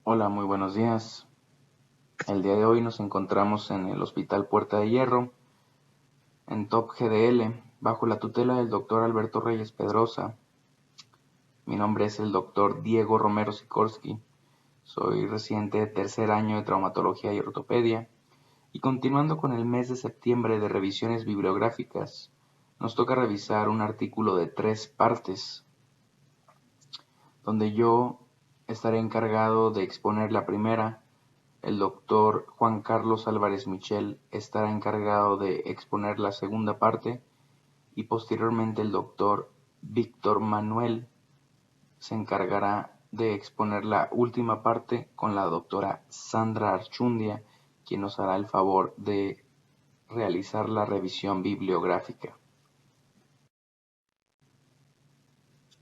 Hola, muy buenos días. El día de hoy nos encontramos en el Hospital Puerta de Hierro, en Top GDL, bajo la tutela del Dr. Alberto Reyes Pedrosa. Mi nombre es el Dr. Diego Romero Sikorsky. Soy residente de tercer año de Traumatología y Ortopedia. Y continuando con el mes de septiembre de revisiones bibliográficas, nos toca revisar un artículo de 3 partes, donde yo estaré encargado de exponer la primera. El doctor Juan Carlos Álvarez Michel estará encargado de exponer la segunda parte y posteriormente el doctor Víctor Manuel se encargará de exponer la última parte con la doctora Sandra Archundia, quien nos hará el favor de realizar la revisión bibliográfica.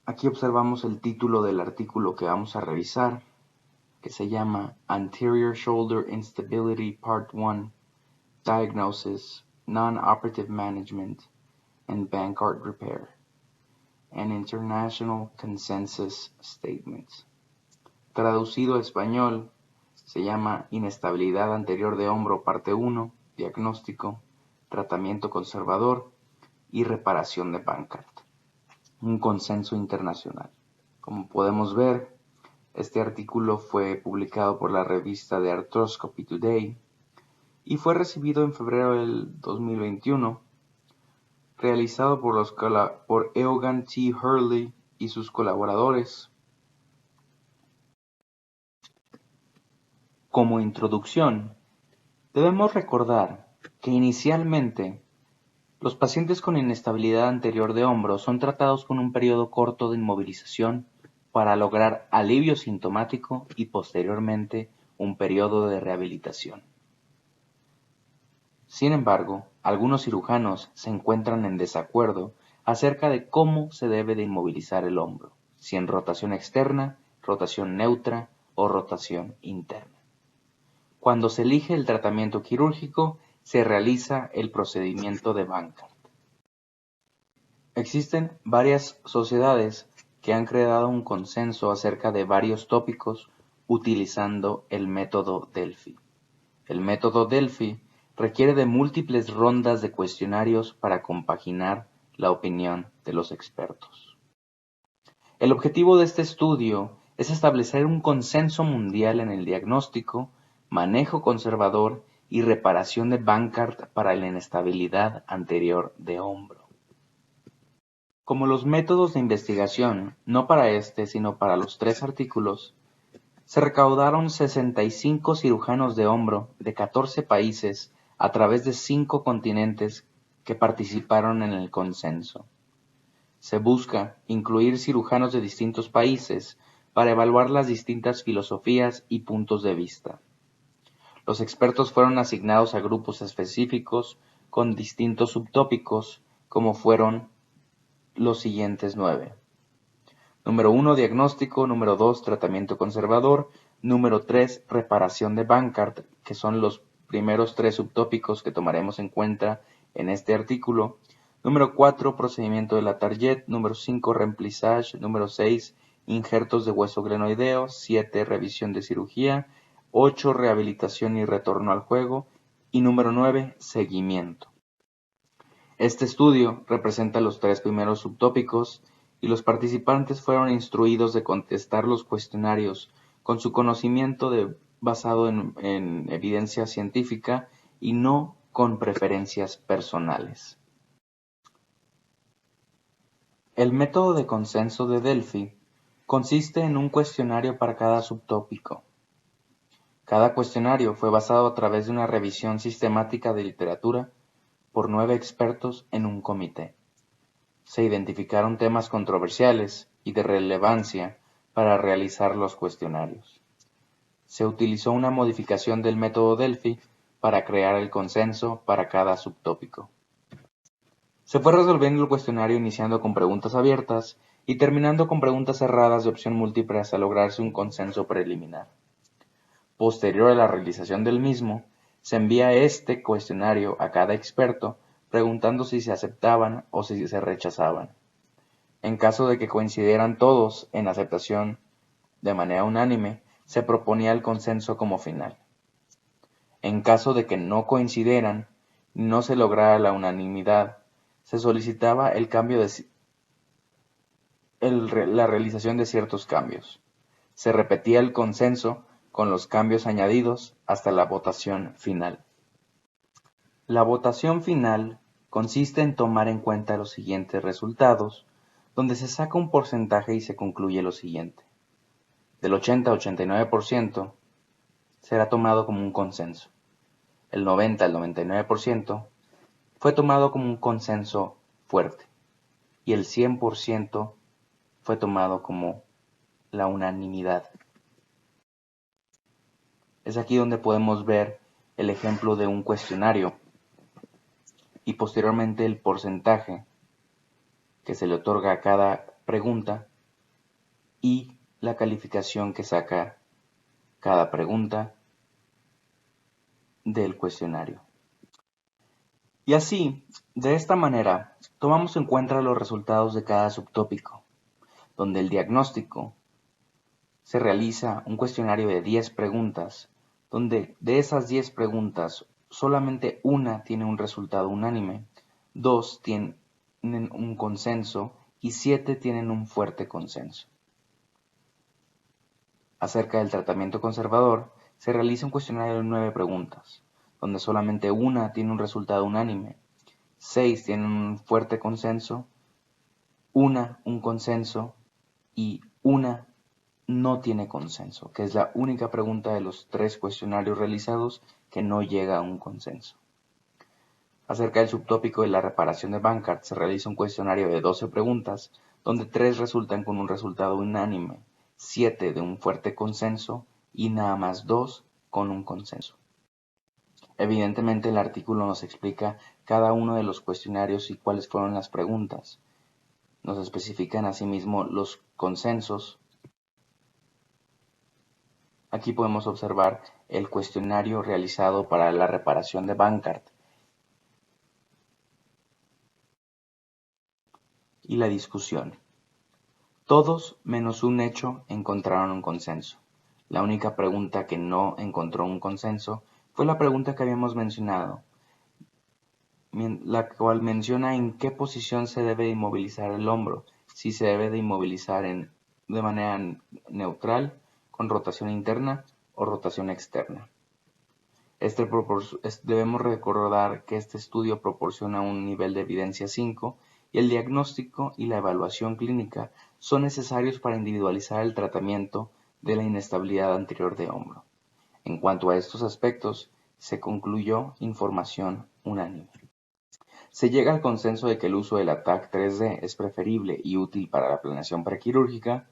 Aquí observamos el título del artículo que vamos a revisar, que se llama Anterior Shoulder Instability Part 1, Diagnosis, Non-Operative Management, and Bankart Repair, an International Consensus Statement. Traducido a español, se llama Inestabilidad anterior de hombro parte 1, Diagnóstico, Tratamiento conservador y reparación de Bankart. Un consenso internacional. Como podemos ver, este artículo fue publicado por la revista de Arthroscopy Today y fue recibido en febrero del 2021, realizado por Eogan T. Hurley y sus colaboradores. Como introducción, debemos recordar que inicialmente los pacientes con inestabilidad anterior de hombro son tratados con un periodo corto de inmovilización para lograr alivio sintomático y posteriormente un periodo de rehabilitación. Sin embargo, algunos cirujanos se encuentran en desacuerdo acerca de cómo se debe de inmovilizar el hombro, si en rotación externa, rotación neutra o rotación interna. Cuando se elige el tratamiento quirúrgico, se realiza el procedimiento de Bankart. Existen varias sociedades que han creado un consenso acerca de varios tópicos utilizando el método Delphi. El método Delphi requiere de múltiples rondas de cuestionarios para compaginar la opinión de los expertos. El objetivo de este estudio es establecer un consenso mundial en el diagnóstico, manejo conservador y reparación de Bankart para la inestabilidad anterior de hombro. Como los métodos de investigación, no para este sino para los 3 artículos, se recaudaron 65 cirujanos de hombro de 14 países a través de 5 continentes que participaron en el consenso. Se busca incluir cirujanos de distintos países para evaluar las distintas filosofías y puntos de vista. Los expertos fueron asignados a grupos específicos con distintos subtópicos, como fueron los siguientes 9. Número 1, diagnóstico. Número 2, tratamiento conservador. Número 3, reparación de Bankart, que son los primeros 3 subtópicos que tomaremos en cuenta en este artículo. Número 4, procedimiento de la Target. Número 5, remplissage. Número 6, injertos de hueso glenoideo. 7, revisión de cirugía. 8, rehabilitación y retorno al juego. Y número 9, seguimiento. Este estudio representa los 3 primeros subtópicos y los participantes fueron instruidos de contestar los cuestionarios con su conocimiento basado en evidencia científica y no con preferencias personales. El método de consenso de Delphi consiste en un cuestionario para cada subtópico. Cada cuestionario fue basado a través de una revisión sistemática de literatura por 9 expertos en un comité. Se identificaron temas controversiales y de relevancia para realizar los cuestionarios. Se utilizó una modificación del método Delphi para crear el consenso para cada subtópico. Se fue resolviendo el cuestionario iniciando con preguntas abiertas y terminando con preguntas cerradas de opción múltiple hasta lograrse un consenso preliminar. Posterior a la realización del mismo, se envía este cuestionario a cada experto preguntando si se aceptaban o si se rechazaban. En caso de que coincidieran todos en aceptación de manera unánime, se proponía el consenso como final. En caso de que no coincidieran y no se lograra la unanimidad, se solicitaba el cambio la realización de ciertos cambios. Se repetía el consenso con los cambios añadidos hasta la votación final. La votación final consiste en tomar en cuenta los siguientes resultados, donde se saca un porcentaje y se concluye lo siguiente. Del 80 al 89% será tomado como un consenso. El 90 al 99% fue tomado como un consenso fuerte. Y el 100% fue tomado como la unanimidad. Es aquí donde podemos ver el ejemplo de un cuestionario y posteriormente el porcentaje que se le otorga a cada pregunta y la calificación que saca cada pregunta del cuestionario. Y así, de esta manera, tomamos en cuenta los resultados de cada subtópico, donde el diagnóstico se realiza un cuestionario de 10 preguntas, donde de esas 10 preguntas solamente una tiene un resultado unánime, 2 tienen un consenso y 7 tienen un fuerte consenso. Acerca del tratamiento conservador, se realiza un cuestionario de 9 preguntas, donde solamente una tiene un resultado unánime, 6 tienen un fuerte consenso, una un consenso y una no tiene consenso, que es la única pregunta de los 3 cuestionarios realizados que no llega a un consenso. Acerca del subtópico de la reparación de Bankart, se realiza un cuestionario de 12 preguntas, donde 3 resultan con un resultado unánime, 7 de un fuerte consenso y nada más 2 con un consenso. Evidentemente el artículo nos explica cada uno de los cuestionarios y cuáles fueron las preguntas. Nos especifican asimismo los consensos. Aquí podemos observar el cuestionario realizado para la reparación de Bankart y la discusión. Todos menos un hecho encontraron un consenso. La única pregunta que no encontró un consenso fue la pregunta que habíamos mencionado, la cual menciona en qué posición se debe inmovilizar el hombro, si se debe de inmovilizar de manera neutral, con rotación interna o rotación externa. Debemos recordar que este estudio proporciona un nivel de evidencia 5 y el diagnóstico y la evaluación clínica son necesarios para individualizar el tratamiento de la inestabilidad anterior de hombro. En cuanto a estos aspectos, se concluyó información unánime. Se llega al consenso de que el uso del ATAC 3D es preferible y útil para la planeación prequirúrgica.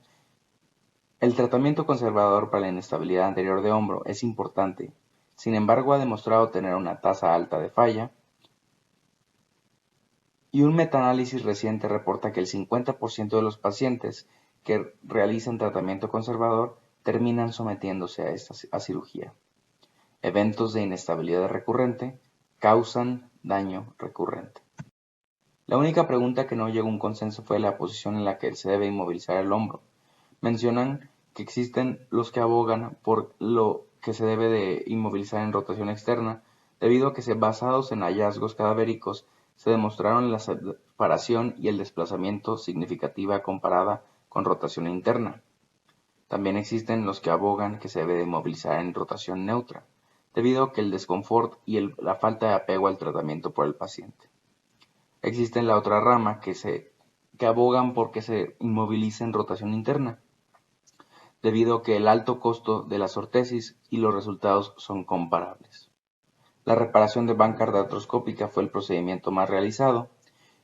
El tratamiento conservador para la inestabilidad anterior de hombro es importante, sin embargo ha demostrado tener una tasa alta de falla, y un metaanálisis reciente reporta que el 50% de los pacientes que realizan tratamiento conservador terminan sometiéndose a cirugía. Eventos de inestabilidad recurrente causan daño recurrente. La única pregunta que no llegó a un consenso fue la posición en la que se debe inmovilizar el hombro. Mencionan que existen los que abogan por lo que se debe de inmovilizar en rotación externa, debido a que basados en hallazgos cadavéricos se demostraron la separación y el desplazamiento significativa comparada con rotación interna. También existen los que abogan que se debe de inmovilizar en rotación neutra, debido a que el desconfort y la falta de apego al tratamiento por el paciente. Existe la otra rama que abogan por que se inmovilice en rotación interna, debido a que el alto costo de las ortesis y los resultados son comparables. La reparación de Bankart artroscópica fue el procedimiento más realizado,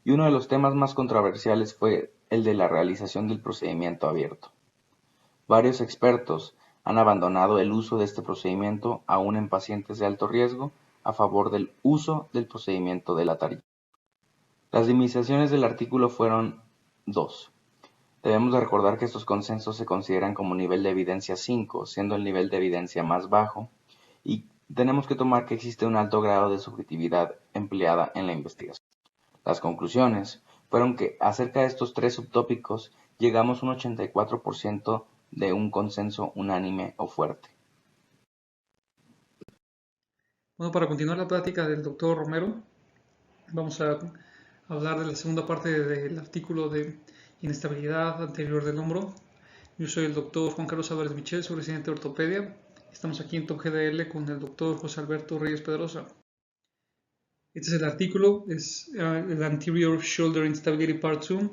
y uno de los temas más controversiales fue el de la realización del procedimiento abierto. Varios expertos han abandonado el uso de este procedimiento aún en pacientes de alto riesgo a favor del uso del procedimiento de la tarilla. Las limitaciones del artículo fueron 2. Debemos de recordar que estos consensos se consideran como nivel de evidencia 5, siendo el nivel de evidencia más bajo, y tenemos que tomar que existe un alto grado de subjetividad empleada en la investigación. Las conclusiones fueron que acerca de estos 3 subtópicos llegamos a un 84% de un consenso unánime o fuerte. Bueno, para continuar la plática del doctor Romero, vamos a hablar de la segunda parte del artículo de inestabilidad anterior del hombro. Yo soy el doctor Juan Carlos Álvarez Michel, soy residente de ortopedia. Estamos aquí en Top GDL con el doctor José Alberto Reyes Pedrosa. Este es el artículo, es el Anterior Shoulder Instability Part 2,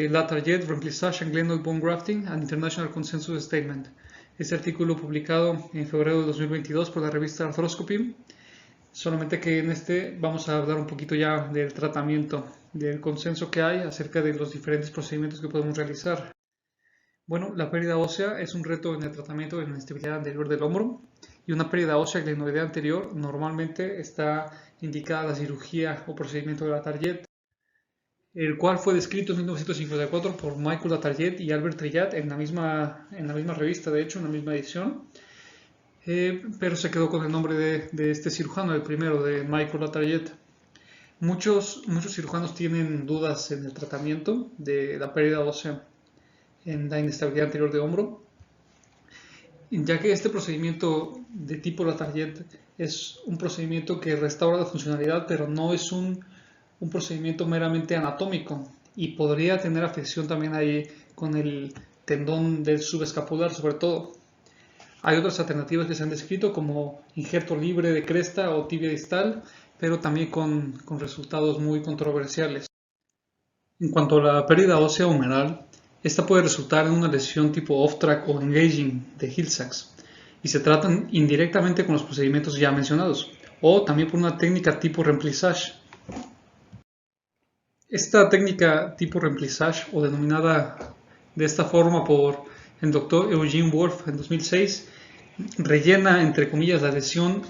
Lateral Jet, Remplissage and Glenoid Bone Grafting, an International Consensus Statement. Este artículo publicado en febrero de 2022 por la revista Arthroscopy. Solamente que en este vamos a hablar un poquito ya del tratamiento, del consenso que hay acerca de los diferentes procedimientos que podemos realizar. Bueno, la pérdida ósea es un reto en el tratamiento de la inestabilidad anterior del hombro y una pérdida ósea glenoidea anterior normalmente está indicada la cirugía o procedimiento de Latarjet, el cual fue descrito en 1954 por Michael Latarjet y Albert Trillat en la misma revista, de hecho, en la misma edición. Pero se quedó con el nombre de este cirujano, el primero, de Michael Latarjet. Muchos cirujanos tienen dudas en el tratamiento de la pérdida ósea en la inestabilidad anterior de hombro, ya que este procedimiento de tipo Latarjet es un procedimiento que restaura la funcionalidad, pero no es un procedimiento meramente anatómico y podría tener afección también ahí con el tendón del subescapular sobre todo. Hay otras alternativas que se han descrito como injerto libre de cresta o tibia distal, pero también con resultados muy controversiales. En cuanto a la pérdida ósea humeral, esta puede resultar en una lesión tipo off-track o engaging de Hill-Sachs y se tratan indirectamente con los procedimientos ya mencionados o también por una técnica tipo remplissage. Esta técnica tipo remplissage o denominada de esta forma por el doctor Eugene Wolf en 2006 rellena, entre comillas, la lesión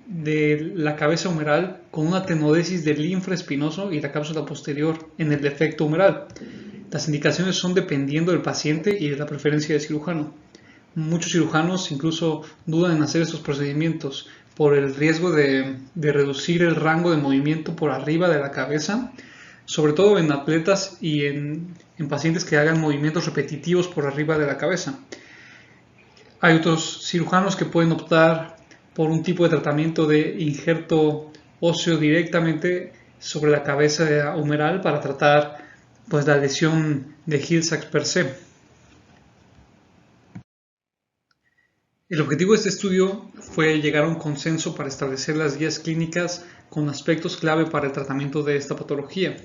de la cabeza humeral con una tenodesis del linfa espinoso y la cápsula posterior en el defecto humeral. Las indicaciones son dependiendo del paciente y de la preferencia del cirujano. Muchos cirujanos incluso dudan en hacer estos procedimientos por el riesgo de reducir el rango de movimiento por arriba de la cabeza, sobre todo en atletas y en pacientes que hagan movimientos repetitivos por arriba de la cabeza. Hay otros cirujanos que pueden optar por un tipo de tratamiento de injerto óseo directamente sobre la cabeza humeral para tratar pues, la lesión de Hill-Sachs per se. El objetivo de este estudio fue llegar a un consenso para establecer las guías clínicas con aspectos clave para el tratamiento de esta patología.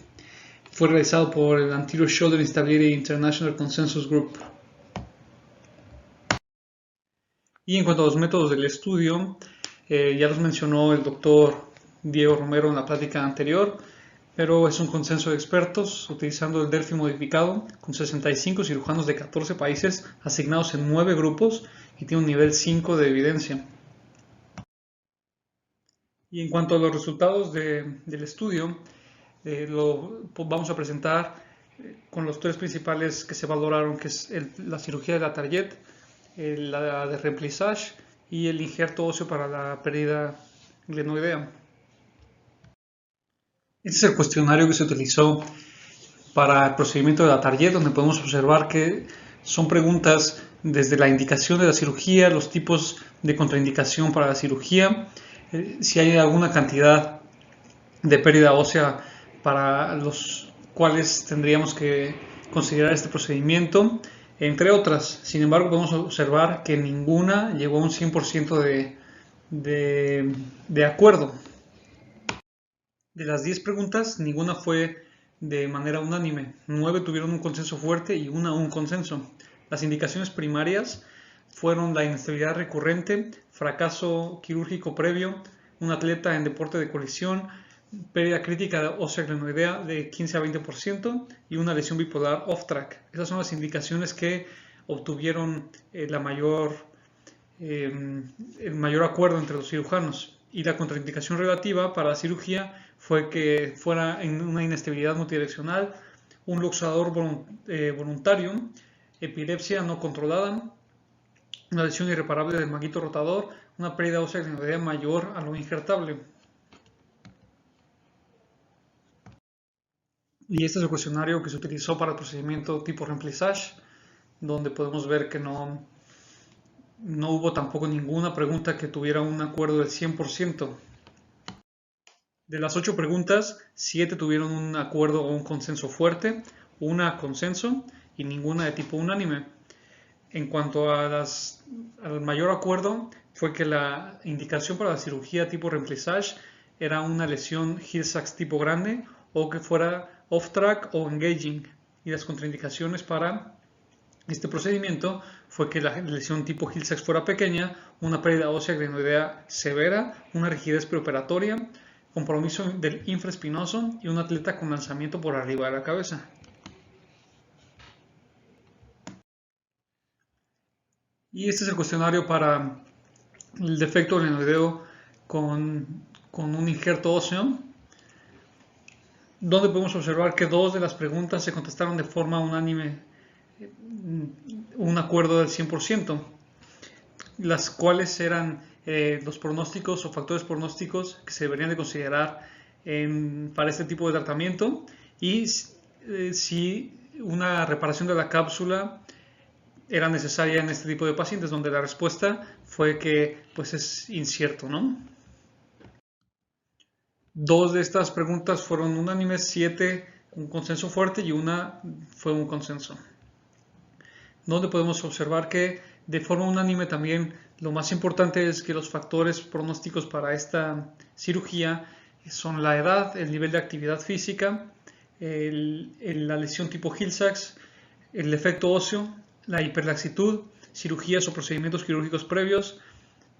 Fue realizado por el Anterior Shoulder Instability International Consensus Group. Y en cuanto a los métodos del estudio, ya los mencionó el doctor Diego Romero en la plática anterior, pero es un consenso de expertos utilizando el Delphi modificado con 65 cirujanos de 14 países asignados en 9 grupos y tiene un nivel 5 de evidencia. Y en cuanto a los resultados del estudio, lo vamos a presentar con los tres principales que se valoraron, que es la cirugía de Latarjet, la de remplissage y el injerto óseo para la pérdida glenoidea. Este es el cuestionario que se utilizó para el procedimiento de Latarjet, donde podemos observar que son preguntas desde la indicación de la cirugía, los tipos de contraindicación para la cirugía, si hay alguna cantidad de pérdida ósea para los cuales tendríamos que considerar este procedimiento, entre otras. Sin embargo, podemos observar que ninguna llegó a un 100% de acuerdo. De las 10 preguntas, ninguna fue de manera unánime. 9 tuvieron un consenso fuerte y una un consenso. Las indicaciones primarias fueron la inestabilidad recurrente, fracaso quirúrgico previo, un atleta en deporte de colisión, pérdida crítica ósea glenoidea de 15 a 20% y una lesión bipolar off-track. Esas son las indicaciones que obtuvieron el mayor acuerdo entre los cirujanos. Y la contraindicación relativa para la cirugía fue que fuera en una inestabilidad multidireccional, un luxador voluntario, epilepsia no controlada, una lesión irreparable del manguito rotador, una pérdida ósea glenoidea mayor a lo injertable. Y este es el cuestionario que se utilizó para el procedimiento tipo remplissage. donde podemos ver que no hubo tampoco ninguna pregunta que tuviera un acuerdo del 100%. De las 8 preguntas, 7 tuvieron un acuerdo o un consenso fuerte, una consenso y ninguna de tipo unánime. En cuanto al mayor acuerdo, fue que la indicación para la cirugía tipo remplissage era una lesión Hill-Sachs tipo grande o que fuera off-track o engaging. Y las contraindicaciones para este procedimiento fue que la lesión tipo Hill-Sachs fuera pequeña, una pérdida ósea glenoidea severa, una rigidez preoperatoria, compromiso del infraespinoso y un atleta con lanzamiento por arriba de la cabeza. Y este es el cuestionario para el defecto glenoideo con un injerto óseo, donde podemos observar que 2 de las preguntas se contestaron de forma unánime, un acuerdo del 100%, las cuales eran los pronósticos o factores pronósticos que se deberían de considerar para este tipo de tratamiento y si una reparación de la cápsula era necesaria en este tipo de pacientes, donde la respuesta fue que pues es incierto, ¿no? 2 de estas preguntas fueron unánimes, 7 un consenso fuerte y una fue un consenso. Donde podemos observar que de forma unánime también lo más importante es que los factores pronósticos para esta cirugía son la edad, el nivel de actividad física, la lesión tipo Hill-Sachs, el defecto óseo, la hiperlaxitud, cirugías o procedimientos quirúrgicos previos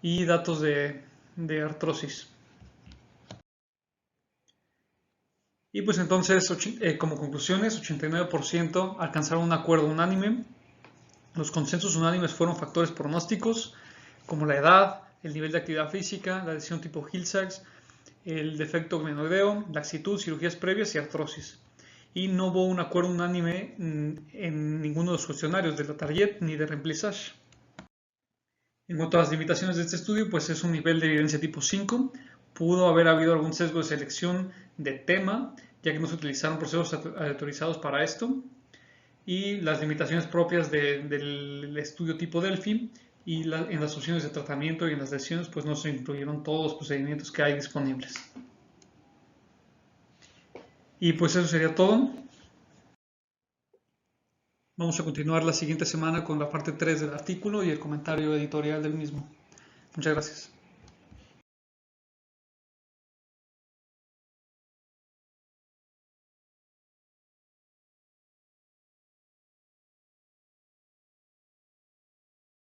y datos de artrosis. Y pues entonces, como conclusiones, 89% alcanzaron un acuerdo unánime. Los consensos unánimes fueron factores pronósticos como la edad, el nivel de actividad física, la lesión tipo Hill-Sachs, el defecto glenoideo, laxitud, cirugías previas y artrosis. Y no hubo un acuerdo unánime en ninguno de los cuestionarios de la Target ni de remplissage. En cuanto a las limitaciones de este estudio, pues es un nivel de evidencia tipo 5. Pudo haber habido algún sesgo de selección de tema, ya que no se utilizaron procesos autorizados para esto. Y las limitaciones propias del estudio tipo Delphi y en las opciones de tratamiento y en las lesiones, pues no se incluyeron todos los procedimientos que hay disponibles. Y pues eso sería todo. Vamos a continuar la siguiente semana con la parte 3 del artículo y el comentario editorial del mismo. Muchas gracias.